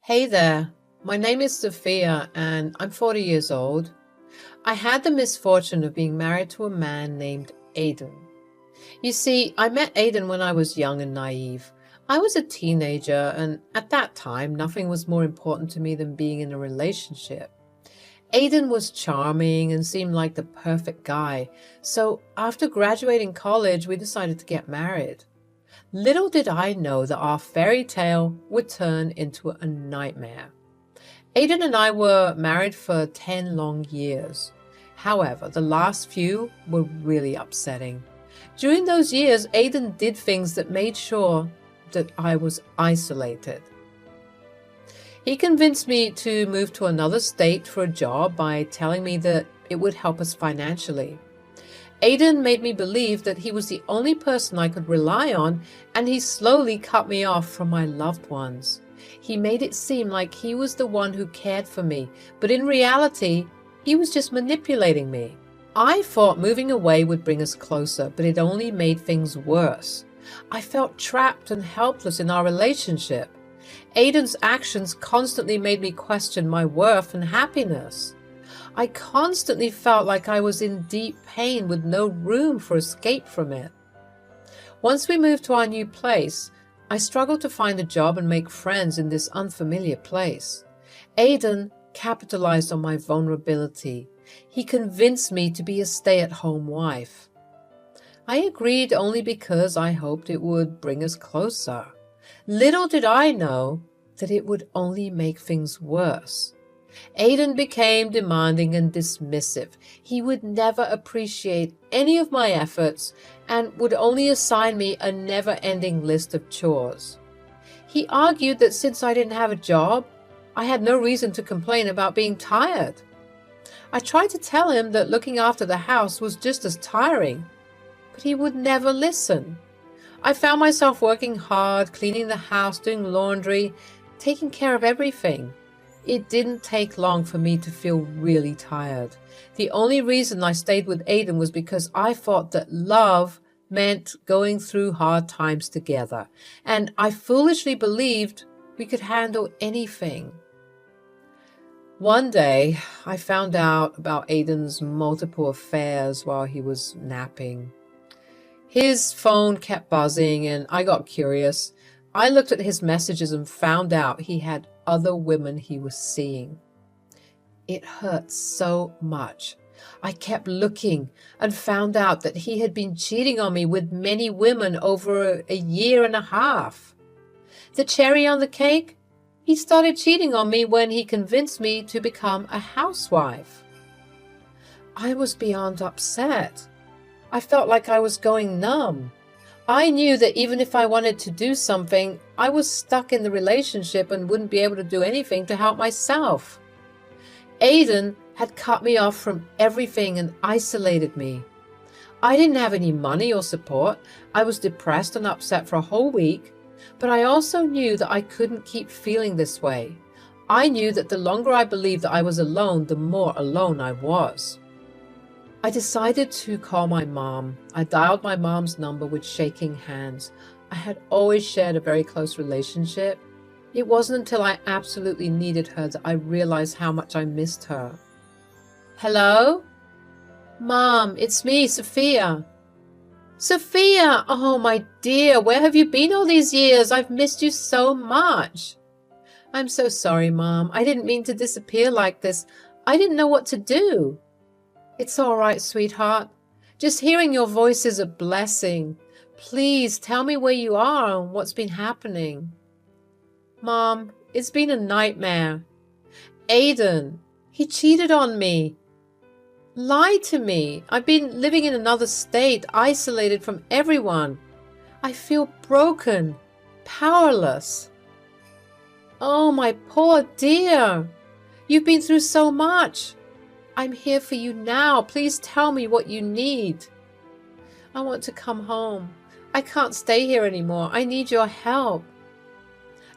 Hey there, my name is Sophia and I'm 40 years old. I had the misfortune of being married to a man named Aidan. You see, I met Aidan when I was young and naive. I was a teenager, and at that time, nothing was more important to me than being in a relationship. Aidan was charming and seemed like the perfect guy, so after graduating college, we decided to get married. Little did I know that our fairy tale would turn into a nightmare. Aidan and I were married for 10 long years. However, the last few were really upsetting. During those years, Aidan did things that made sure that I was isolated. He convinced me to move to another state for a job by telling me that it would help us financially. Aidan made me believe that he was the only person I could rely on, and he slowly cut me off from my loved ones. He made it seem like he was the one who cared for me, but in reality, he was just manipulating me. I thought moving away would bring us closer, but it only made things worse. I felt trapped and helpless in our relationship. Aidan's actions constantly made me question my worth and happiness. I constantly felt like I was in deep pain with no room for escape from it. Once we moved to our new place, I struggled to find a job and make friends in this unfamiliar place. Aidan capitalized on my vulnerability. He convinced me to be a stay-at-home wife. I agreed only because I hoped it would bring us closer. Little did I know that it would only make things worse. Aidan became demanding and dismissive. He would never appreciate any of my efforts and would only assign me a never-ending list of chores. He argued that since I didn't have a job, I had no reason to complain about being tired. I tried to tell him that looking after the house was just as tiring, but he would never listen. I found myself working hard, cleaning the house, doing laundry, taking care of everything. It didn't take long for me to feel really tired. The only reason I stayed with Aidan was because I thought that love meant going through hard times together, and I foolishly believed we could handle anything. One day, I found out about Aidan's multiple affairs while he was napping. His phone kept buzzing, and I got curious. I looked at his messages and found out he had other women he was seeing. It hurt so much. I kept looking and found out that he had been cheating on me with many women over a year and a half. The cherry on the cake? He started cheating on me when he convinced me to become a housewife. I was beyond upset. I felt like I was going numb. I knew that even if I wanted to do something, I was stuck in the relationship and wouldn't be able to do anything to help myself. Aidan had cut me off from everything and isolated me. I didn't have any money or support. I was depressed and upset for a whole week, but I also knew that I couldn't keep feeling this way. I knew that the longer I believed that I was alone, the more alone I was. I decided to call my mom. I dialed my mom's number with shaking hands. I had always shared a very close relationship. It wasn't until I absolutely needed her that I realized how much I missed her. Hello? Mom, it's me, Sophia. Sophia! Oh, my dear, where have you been all these years? I've missed you so much. I'm so sorry, Mom. I didn't mean to disappear like this. I didn't know what to do. It's all right, sweetheart. Just hearing your voice is a blessing. Please tell me where you are and what's been happening. Mom, it's been a nightmare. Aidan, he cheated on me. Lied to me. I've been living in another state, isolated from everyone. I feel broken, powerless. Oh, my poor dear. You've been through so much. I'm here for you now. Please tell me what you need. I want to come home. I can't stay here anymore. I need your help.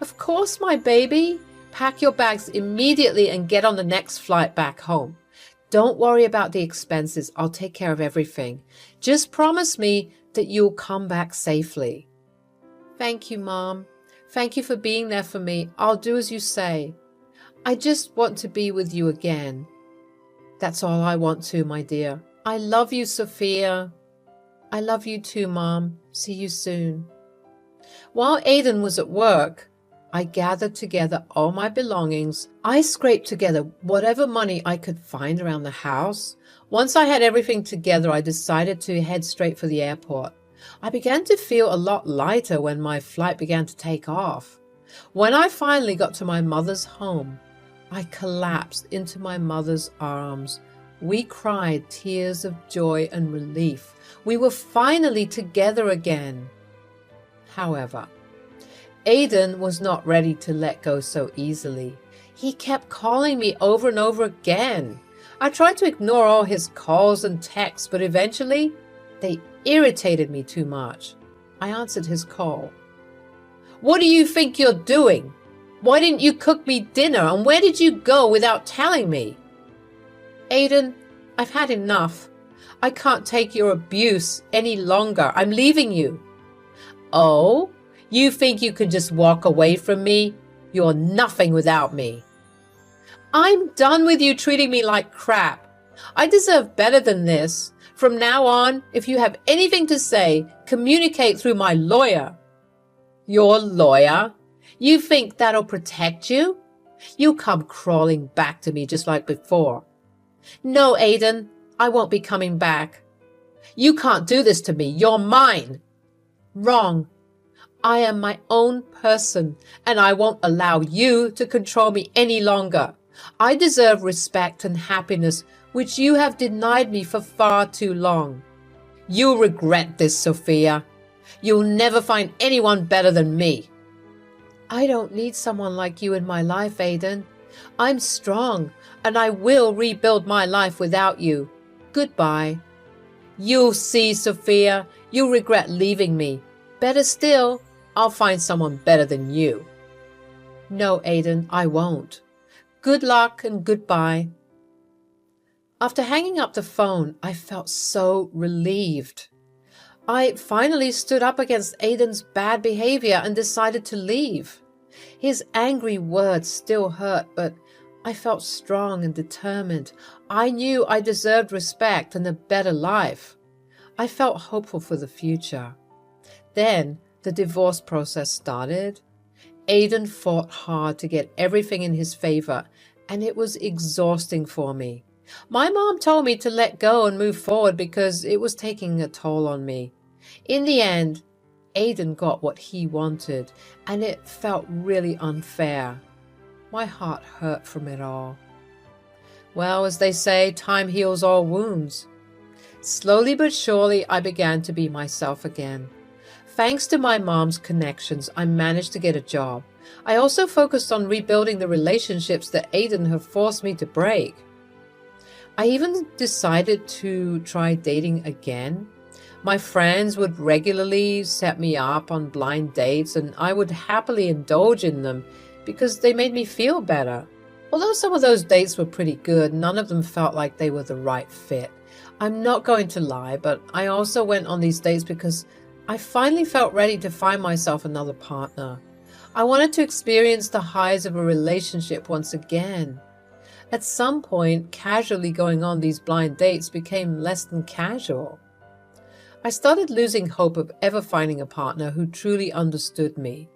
Of course, my baby. Pack your bags immediately and get on the next flight back home. Don't worry about the expenses. I'll take care of everything. Just promise me that you'll come back safely. Thank you, Mom. Thank you for being there for me. I'll do as you say. I just want to be with you again. That's all I want to, my dear. I love you, Sophia. I love you too, Mom. See you soon. While Aidan was at work, I gathered together all my belongings. I scraped together whatever money I could find around the house. Once I had everything together, I decided to head straight for the airport. I began to feel a lot lighter when my flight began to take off. When I finally got to my mother's home, I collapsed into my mother's arms. We cried tears of joy and relief. We were finally together again. However, Aidan was not ready to let go so easily. He kept calling me over and over again. I tried to ignore all his calls and texts, but eventually they irritated me too much. I answered his call. "What do you think you're doing? Why didn't you cook me dinner, and where did you go without telling me?" "Aidan, I've had enough. I can't take your abuse any longer. I'm leaving you." "Oh, you think you can just walk away from me? You're nothing without me." "I'm done with you treating me like crap. I deserve better than this. From now on, if you have anything to say, communicate through my lawyer." "Your lawyer? You think that'll protect you? You'll come crawling back to me just like before." "No, Aidan, I won't be coming back." "You can't do this to me. You're mine." "Wrong. I am my own person, and I won't allow you to control me any longer. I deserve respect and happiness, which you have denied me for far too long. You'll regret this, Sophia. You'll never find anyone better than me." "I don't need someone like you in my life, Aidan. I'm strong, and I will rebuild my life without you. Goodbye." "You'll see, Sophia. You'll regret leaving me. Better still, I'll find someone better than you." "No, Aidan, I won't. Good luck and goodbye." After hanging up the phone, I felt so relieved. I finally stood up against Aidan's bad behavior and decided to leave. His angry words still hurt, but I felt strong and determined. I knew I deserved respect and a better life. I felt hopeful for the future. Then the divorce process started. Aidan fought hard to get everything in his favor, and it was exhausting for me. My mom told me to let go and move forward because it was taking a toll on me. In the end, Aidan got what he wanted, and it felt really unfair. My heart hurt from it all. Well, as they say, time heals all wounds. Slowly but surely, I began to be myself again. Thanks to my mom's connections, I managed to get a job. I also focused on rebuilding the relationships that Aidan had forced me to break. I even decided to try dating again. My friends would regularly set me up on blind dates, and I would happily indulge in them because they made me feel better. Although some of those dates were pretty good, none of them felt like they were the right fit. I'm not going to lie, but I also went on these dates because I finally felt ready to find myself another partner. I wanted to experience the highs of a relationship once again. At some point, casually going on these blind dates became less than casual. I started losing hope of ever finding a partner who truly understood me.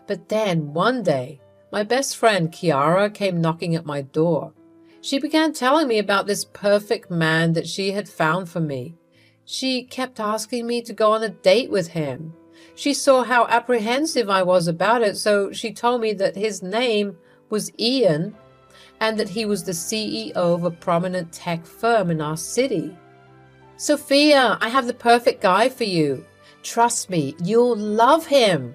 But then, one day, my best friend Kiara came knocking at my door. She began telling me about this perfect man that she had found for me. She kept asking me to go on a date with him. She saw how apprehensive I was about it, so she told me that his name was Ian and that he was the CEO of a prominent tech firm in our city. "Sophia, I have the perfect guy for you. Trust me, you'll love him."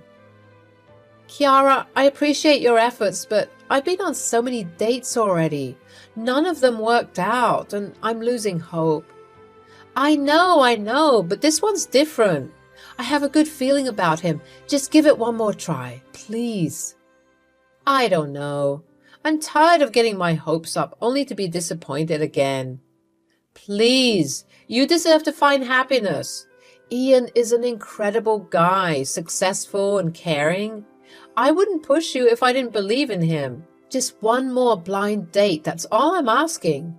"Kiara, I appreciate your efforts, but I've been on so many dates already. None of them worked out, and I'm losing hope." I know, but this one's different. I have a good feeling about him. Just give it one more try, please." "I don't know. I'm tired of getting my hopes up only to be disappointed again." "Please, you deserve to find happiness. Ian is an incredible guy, successful and caring. I wouldn't push you if I didn't believe in him. Just one more blind date, that's all I'm asking.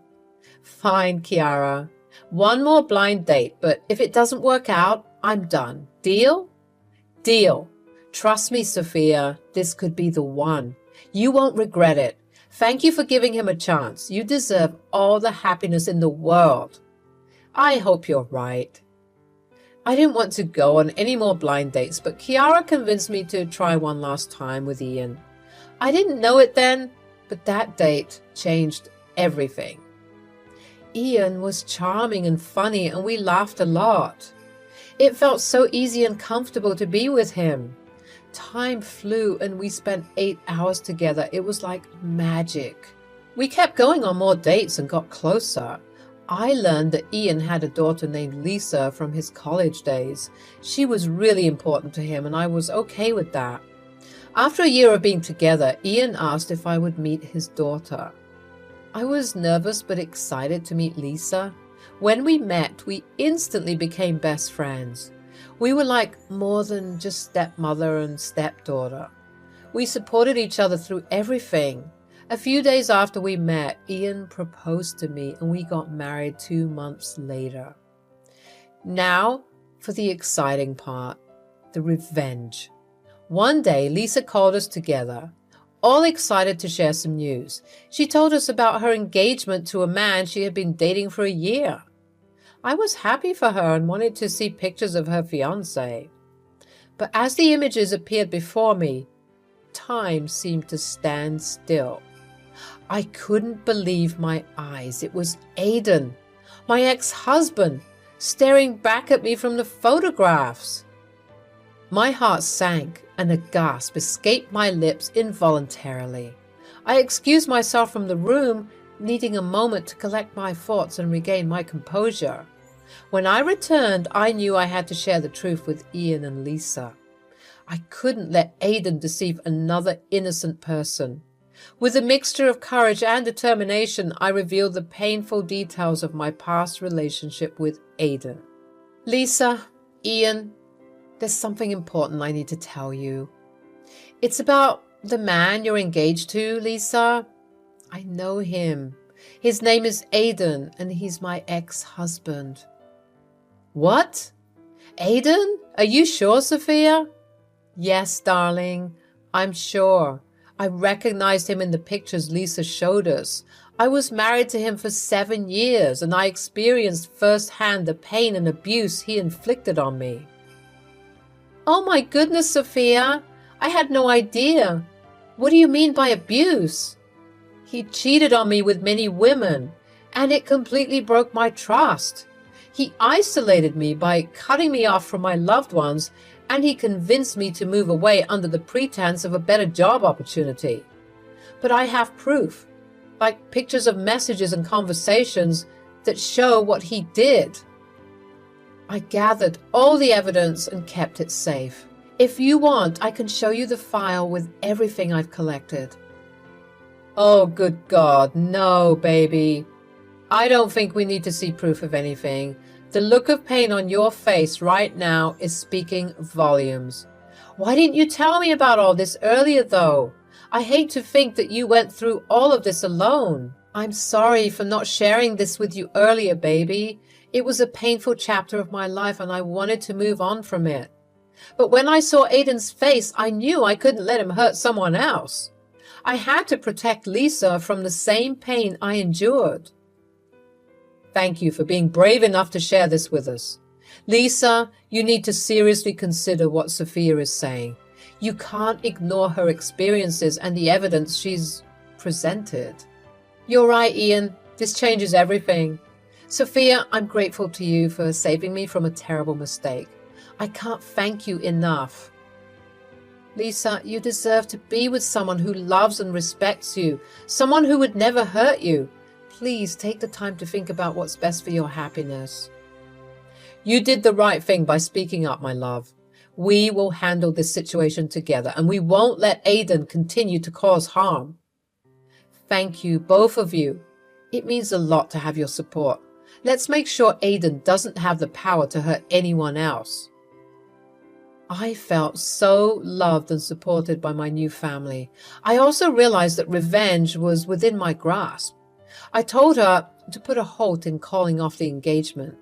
Fine, Kiara. One more blind date, but if it doesn't work out, I'm done. Deal? Deal. Trust me, Sophia, this could be the one. You won't regret it. Thank you for giving him a chance. You deserve all the happiness in the world. I hope you're right. I didn't want to go on any more blind dates, but Kiara convinced me to try one last time with Ian. I didn't know it then, but that date changed everything. Ian was charming and funny, and we laughed a lot. It felt so easy and comfortable to be with him. Time flew and we spent 8 hours together. It was like magic. We kept going on more dates and got closer. I learned that Ian had a daughter named Lisa from his college days. She was really important to him and I was okay with that. After a year of being together, Ian asked if I would meet his daughter. I was nervous but excited to meet Lisa. When we met, we instantly became best friends. We were like more than just stepmother and stepdaughter. We supported each other through everything. A few days after we met, Ian proposed to me and we got married 2 months later. Now for the exciting part, the revenge. One day, Lisa called us together, all excited to share some news. She told us about her engagement to a man she had been dating for a year. I was happy for her and wanted to see pictures of her fiancé. But as the images appeared before me, time seemed to stand still. I couldn't believe my eyes. It was Aidan, my ex-husband, staring back at me from the photographs. My heart sank and a gasp escaped my lips involuntarily. I excused myself from the room, needing a moment to collect my thoughts and regain my composure. When I returned, I knew I had to share the truth with Ian and Lisa. I couldn't let Aidan deceive another innocent person. With a mixture of courage and determination, I revealed the painful details of my past relationship with Aidan. Lisa, Ian, there's something important I need to tell you. It's about the man you're engaged to, Lisa. I know him. His name is Aidan, and he's my ex-husband. What? Aidan? Are you sure, Sophia? Yes, darling, I'm sure. I recognized him in the pictures Lisa showed us. I was married to him for 7 years, and I experienced firsthand the pain and abuse he inflicted on me. Oh my goodness, Sophia, I had no idea. What do you mean by abuse? He cheated on me with many women, and it completely broke my trust. He isolated me by cutting me off from my loved ones, and he convinced me to move away under the pretense of a better job opportunity. But I have proof, like pictures of messages and conversations that show what he did. I gathered all the evidence and kept it safe. If you want, I can show you the file with everything I've collected. Oh, good God, no, baby. I don't think we need to see proof of anything. The look of pain on your face right now is speaking volumes. Why didn't you tell me about all this earlier, though? I hate to think that you went through all of this alone. I'm sorry for not sharing this with you earlier, baby. It was a painful chapter of my life and I wanted to move on from it. But when I saw Aidan's face, I knew I couldn't let him hurt someone else. I had to protect Lisa from the same pain I endured. Thank you for being brave enough to share this with us. Lisa, you need to seriously consider what Sophia is saying. You can't ignore her experiences and the evidence she's presented. You're right, Ian. This changes everything. Sophia, I'm grateful to you for saving me from a terrible mistake. I can't thank you enough. Lisa, you deserve to be with someone who loves and respects you, someone who would never hurt you. Please take the time to think about what's best for your happiness. You did the right thing by speaking up, my love. We will handle this situation together, and we won't let Aidan continue to cause harm. Thank you, both of you. It means a lot to have your support. Let's make sure Aidan doesn't have the power to hurt anyone else. I felt so loved and supported by my new family. I also realized that revenge was within my grasp. I told her to put a halt in calling off the engagement.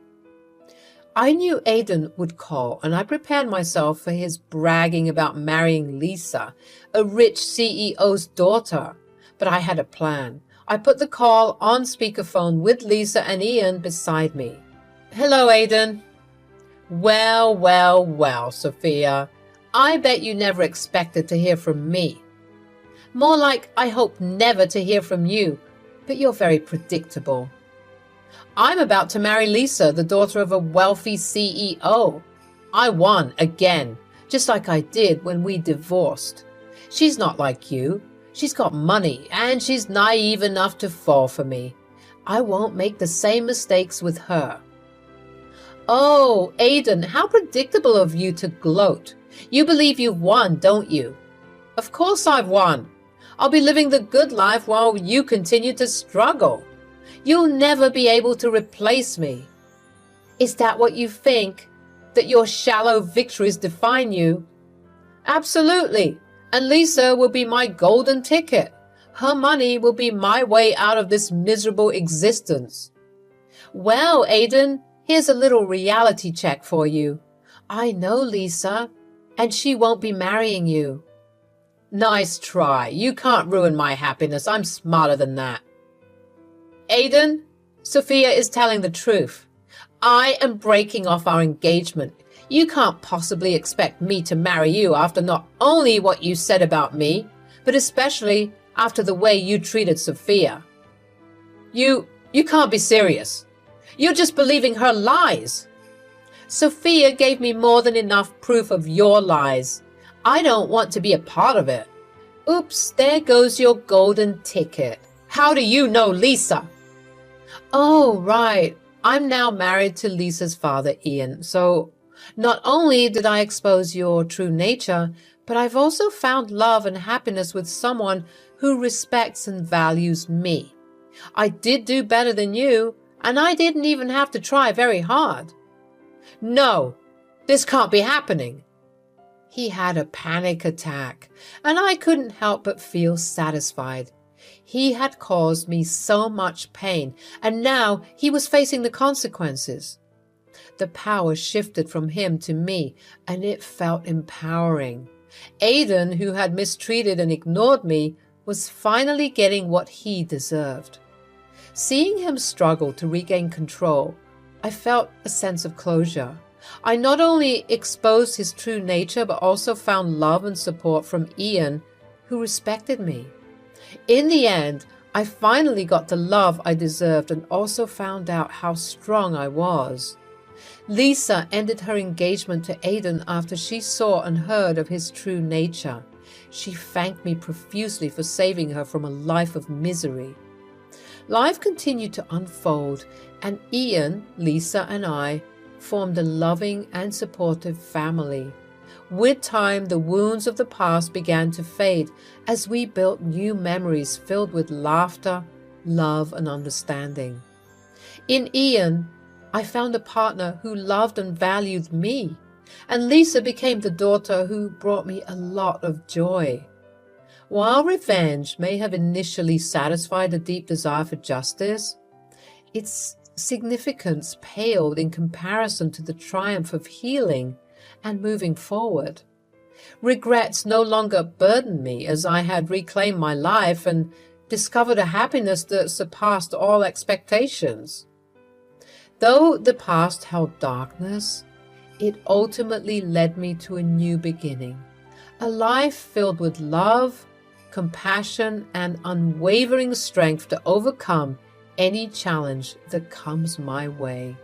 I knew Aidan would call, and I prepared myself for his bragging about marrying Lisa, a rich CEO's daughter. But I had a plan. I put the call on speakerphone with Lisa and Ian beside me. "Hello, Aidan." "Well, well, well, Sophia. I bet you never expected to hear from me." "More like I hope never to hear from you, but you're very predictable." "I'm about to marry Lisa, the daughter of a wealthy CEO. I won again, just like I did when we divorced. She's not like you. She's got money, and she's naive enough to fall for me. I won't make the same mistakes with her." "Oh, Aidan, how predictable of you to gloat. You believe you've won, don't you?" "Of course I've won. I'll be living the good life while you continue to struggle. You'll never be able to replace me." "Is that what you think? That your shallow victories define you?" "Absolutely. And Lisa will be my golden ticket. Her money will be my way out of this miserable existence." "Well, Aidan, here's a little reality check for you. I know Lisa, and she won't be marrying you." "Nice try. You can't ruin my happiness. I'm smarter than that." "Aidan, Sophia is telling the truth. I am breaking off our engagement. You can't possibly expect me to marry you after not only what you said about me, but especially after the way you treated Sophia." You can't be serious. You're just believing her lies." "Sophia gave me more than enough proof of your lies. I don't want to be a part of it." "Oops, there goes your golden ticket. How do you know Lisa?" "Oh, right. I'm now married to Lisa's father, Ian, so not only did I expose your true nature, but I've also found love and happiness with someone who respects and values me. I did do better than you, and I didn't even have to try very hard." "No, this can't be happening." He had a panic attack, and I couldn't help but feel satisfied. He had caused me so much pain, and now he was facing the consequences. The power shifted from him to me, and it felt empowering. Aidan, who had mistreated and ignored me, was finally getting what he deserved. Seeing him struggle to regain control, I felt a sense of closure. I not only exposed his true nature, but also found love and support from Ian, who respected me. In the end, I finally got the love I deserved and also found out how strong I was. Lisa ended her engagement to Aidan after she saw and heard of his true nature. She thanked me profusely for saving her from a life of misery. Life continued to unfold, and Ian, Lisa, and I formed a loving and supportive family. With time, the wounds of the past began to fade as we built new memories filled with laughter, love, and understanding. In Ian, I found a partner who loved and valued me, and Lisa became the daughter who brought me a lot of joy. While revenge may have initially satisfied a deep desire for justice, its significance paled in comparison to the triumph of healing and moving forward. Regrets no longer burdened me as I had reclaimed my life and discovered a happiness that surpassed all expectations. Though the past held darkness, it ultimately led me to a new beginning, a life filled with love, compassion, and unwavering strength to overcome any challenge that comes my way.